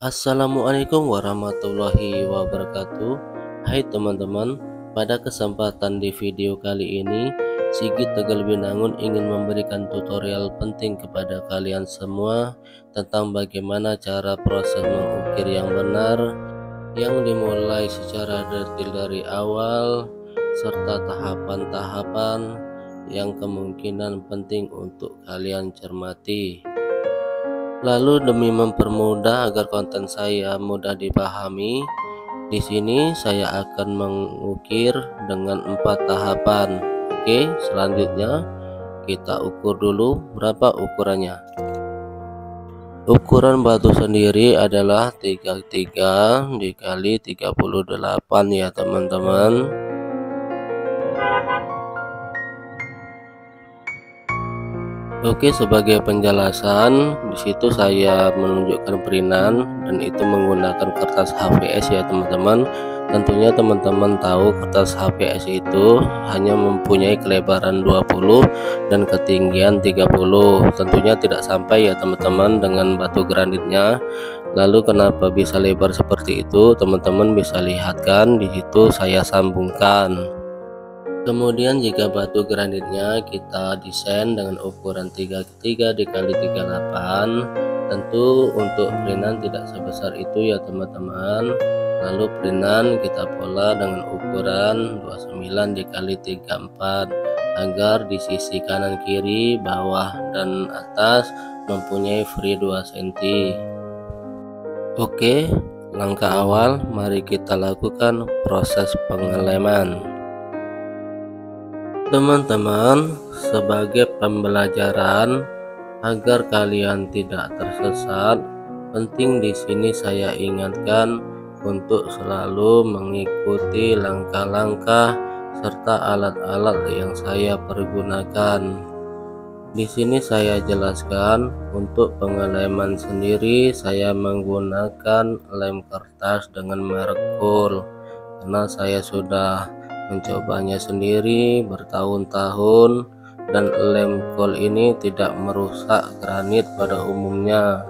Assalamualaikum warahmatullahi wabarakatuh. Hai teman-teman, pada kesempatan di video kali ini Sigit Tegal Binangun ingin memberikan tutorial penting kepada kalian semua tentang bagaimana cara proses mengukir yang benar, yang dimulai secara detail dari awal, serta tahapan-tahapan yang kemungkinan penting untuk kalian cermati. Lalu demi mempermudah agar konten saya mudah dipahami, di sini saya akan mengukir dengan 4 tahapan. Oke, selanjutnya kita ukur dulu berapa ukurannya. Ukuran batu sendiri adalah 33 dikali 38 ya teman-teman. Oke, sebagai penjelasan di situ saya menunjukkan perinan dan itu menggunakan kertas HVS ya teman-teman. Tentunya teman-teman tahu kertas HVS itu hanya mempunyai kelebaran 20 dan ketinggian 30. Tentunya tidak sampai ya teman-teman dengan batu granitnya. Lalu kenapa bisa lebar seperti itu? Teman-teman bisa lihat kan di situ saya sambungkan. Kemudian jika batu granitnya kita desain dengan ukuran 33 dikali 38, tentu untuk perinan tidak sebesar itu ya teman-teman. Lalu perinan kita pola dengan ukuran 29 dikali 34 agar di sisi kanan kiri, bawah dan atas mempunyai free 2 cm. Oke, langkah awal mari kita lakukan proses pengeleman. Teman-teman, sebagai pembelajaran agar kalian tidak tersesat, penting di sini saya ingatkan untuk selalu mengikuti langkah-langkah serta alat-alat yang saya pergunakan. Di sini saya jelaskan untuk pengeleman sendiri saya menggunakan lem kertas dengan merek Kohl karena saya sudah mencobanya sendiri bertahun-tahun dan lem Kohl ini tidak merusak granit pada umumnya,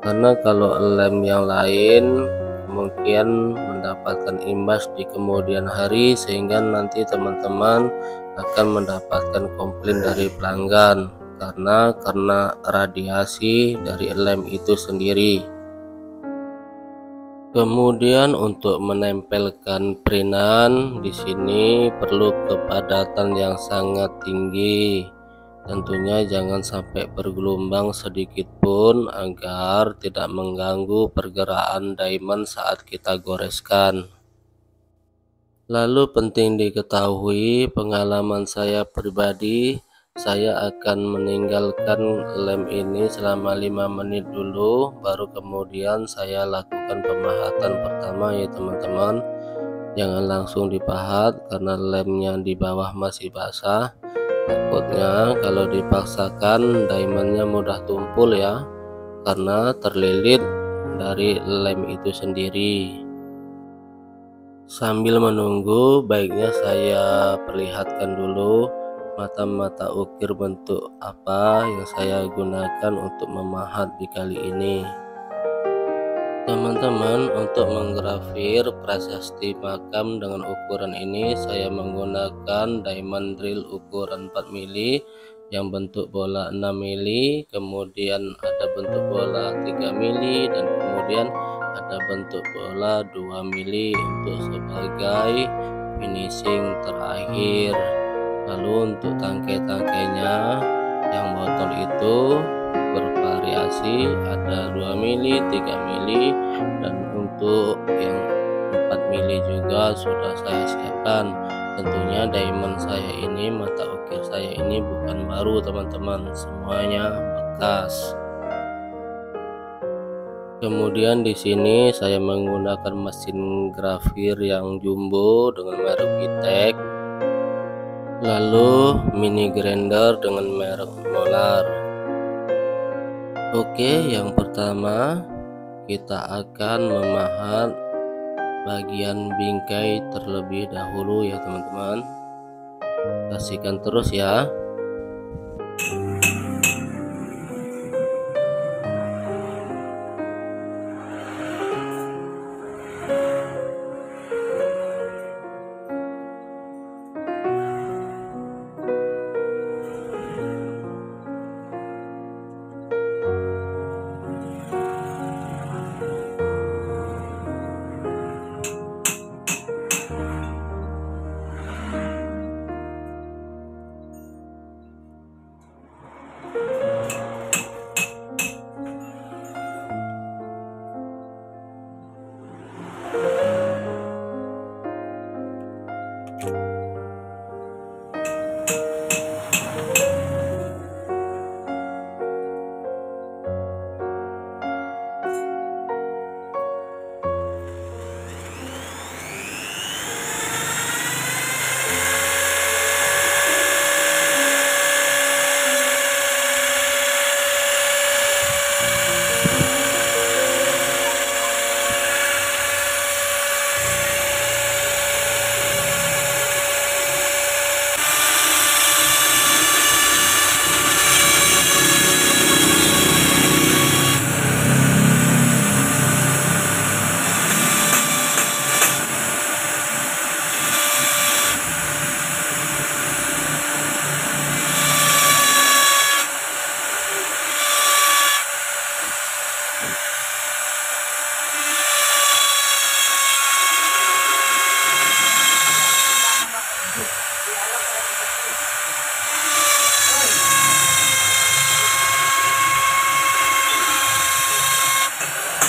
karena kalau lem yang lain mungkin mendapatkan imbas di kemudian hari sehingga nanti teman-teman akan mendapatkan komplain dari pelanggan karena radiasi dari lem itu sendiri. Kemudian untuk menempelkan perinan di sini perlu kepadatan yang sangat tinggi. Tentunya jangan sampai bergelombang sedikit pun agar tidak mengganggu pergerakan diamond saat kita goreskan. Lalu penting diketahui pengalaman saya pribadi, saya akan meninggalkan lem ini selama 5 menit dulu, baru kemudian saya lakukan pemahatan pertama ya teman-teman. Jangan langsung dipahat karena lemnya di bawah masih basah, takutnya kalau dipaksakan diamondnya mudah tumpul ya, karena terlilit dari lem itu sendiri. Sambil menunggu, baiknya saya perlihatkan dulu mata-mata ukir bentuk apa yang saya gunakan untuk memahat di kali ini. Teman-teman, untuk menggrafir prasasti makam dengan ukuran ini saya menggunakan diamond drill ukuran 4 mili yang bentuk bola 6 mili, kemudian ada bentuk bola 3 mili dan kemudian ada bentuk bola 2 mili untuk sebagai finishing terakhir. Lalu untuk tangkai-tangkainya yang botol itu bervariasi, ada 2 mili, 3 mili dan untuk yang 4 mili juga sudah saya siapkan. Tentunya diamond saya ini, mata ukir saya ini bukan baru teman-teman, semuanya bekas. Kemudian di sini saya menggunakan mesin grafir yang jumbo dengan merek Vitek. lalu mini grinder dengan merek Molar. Oke, yang pertama kita akan memahat bagian bingkai terlebih dahulu ya teman-teman. Saksikan terus ya.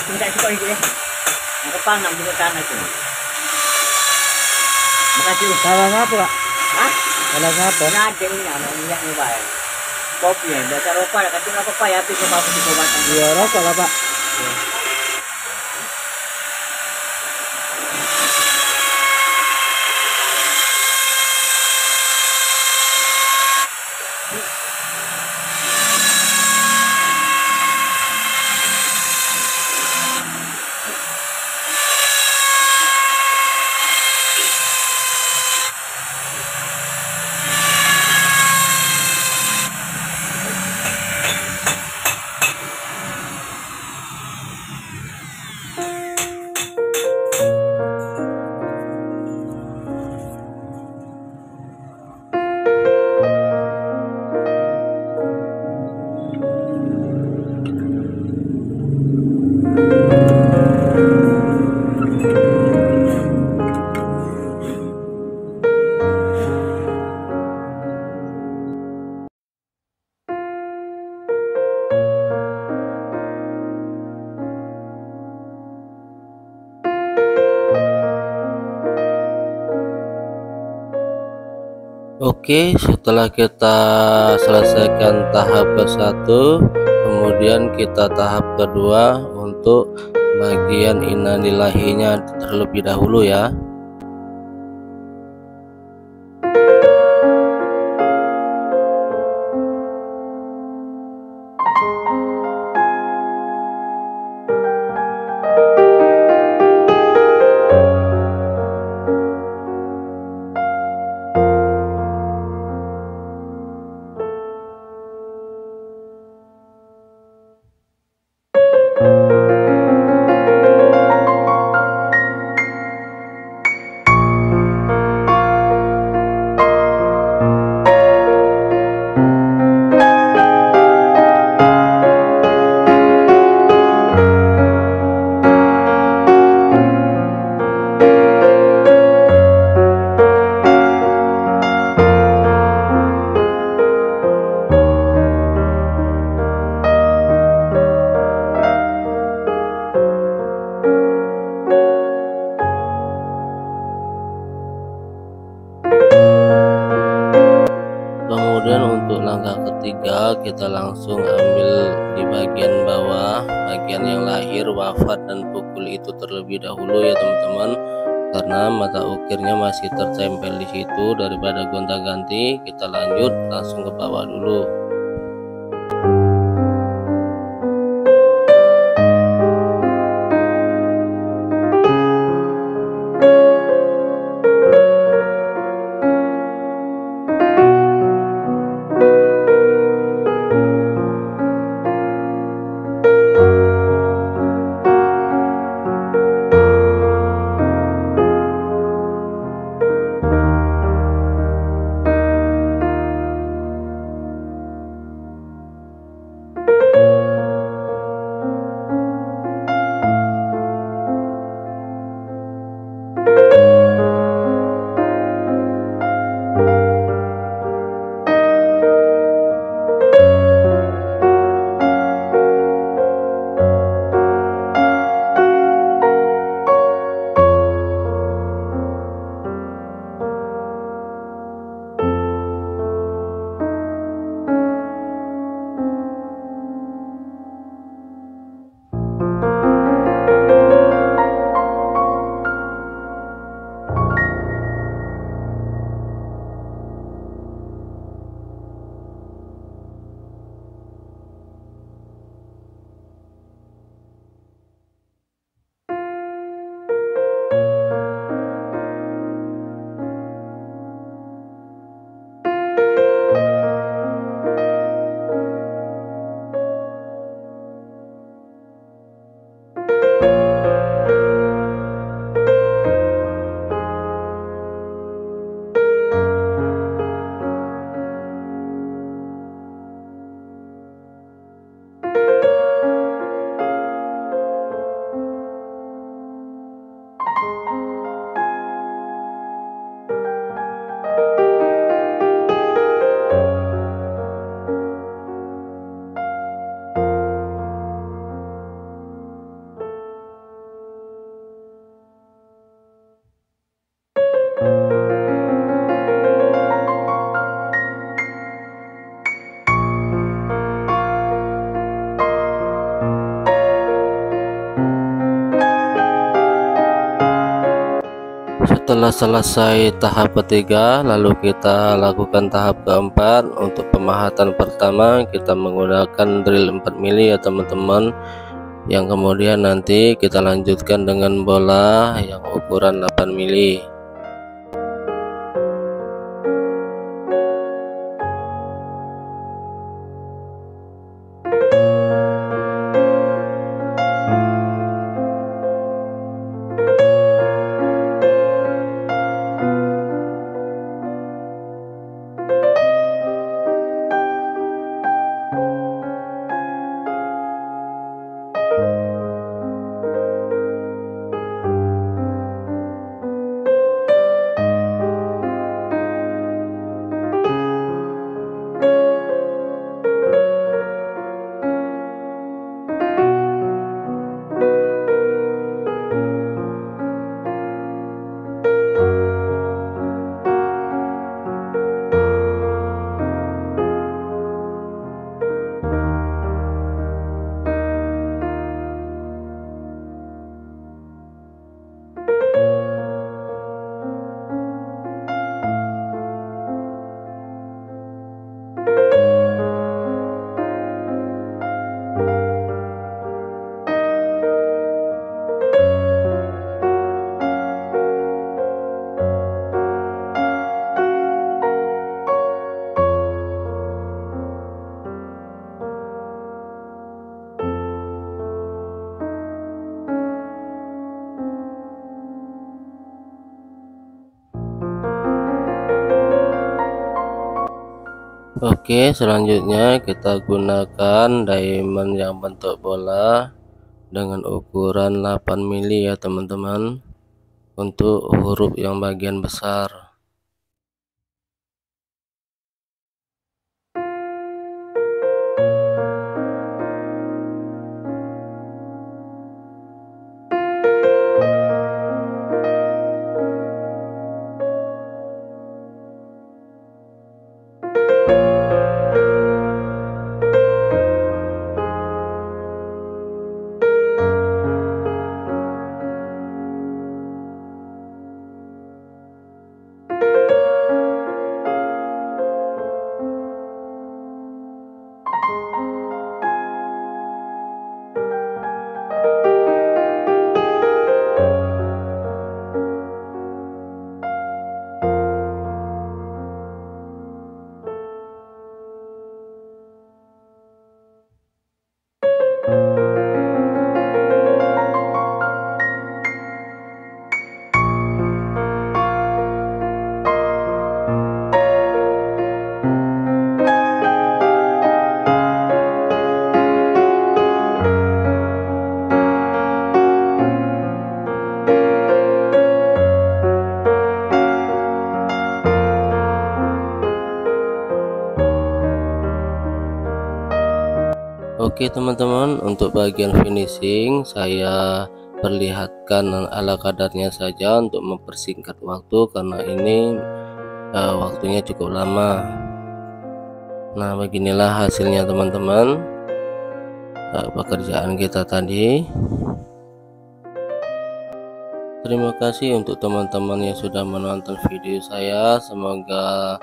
Minta cukup itu ya. Yang kepang juga tanah itu. Makasih. Salah apa, Pak? Hah? Salah apa? Nade ini nama minyak mobile. Kopi ya, dasar rokok ada kacau apa ya, tapi coba aku coba. Iya, rokok lah, Pak. Oke, setelah kita selesaikan tahap ke-1, kemudian kita tahap kedua untuk bagian innalillahinya terlebih dahulu ya. Kemudian untuk langkah ketiga kita langsung ambil di bagian bawah, bagian yang lahir, wafat dan pukul itu terlebih dahulu ya teman-teman, karena mata ukirnya masih tertempel di situ. Daripada gonta-ganti, kita lanjut langsung ke bawah dulu. Setelah selesai tahap ketiga, lalu kita lakukan tahap keempat. Untuk pemahatan pertama kita menggunakan drill 4 mili ya teman-teman, yang kemudian nanti kita lanjutkan dengan bola yang ukuran 8 mili. Oke, selanjutnya kita gunakan diamond yang bentuk bola dengan ukuran 8 mili ya teman-teman, untuk huruf yang bagian besar. Oke teman-teman, untuk bagian finishing saya perlihatkan ala kadarnya saja untuk mempersingkat waktu, karena ini waktunya cukup lama. Nah, beginilah hasilnya teman-teman, pekerjaan kita tadi. Terima kasih untuk teman-teman yang sudah menonton video saya. Semoga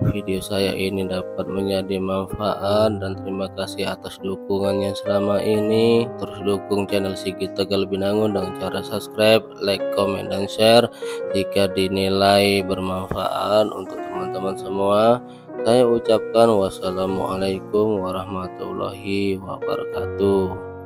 video saya ini dapat menjadi manfaat, dan terima kasih atas dukungannya selama ini. Terus dukung channel Sigit Tegal Binangun dengan cara subscribe, like, comment, dan share jika dinilai bermanfaat untuk teman-teman semua. Saya ucapkan wassalamualaikum warahmatullahi wabarakatuh.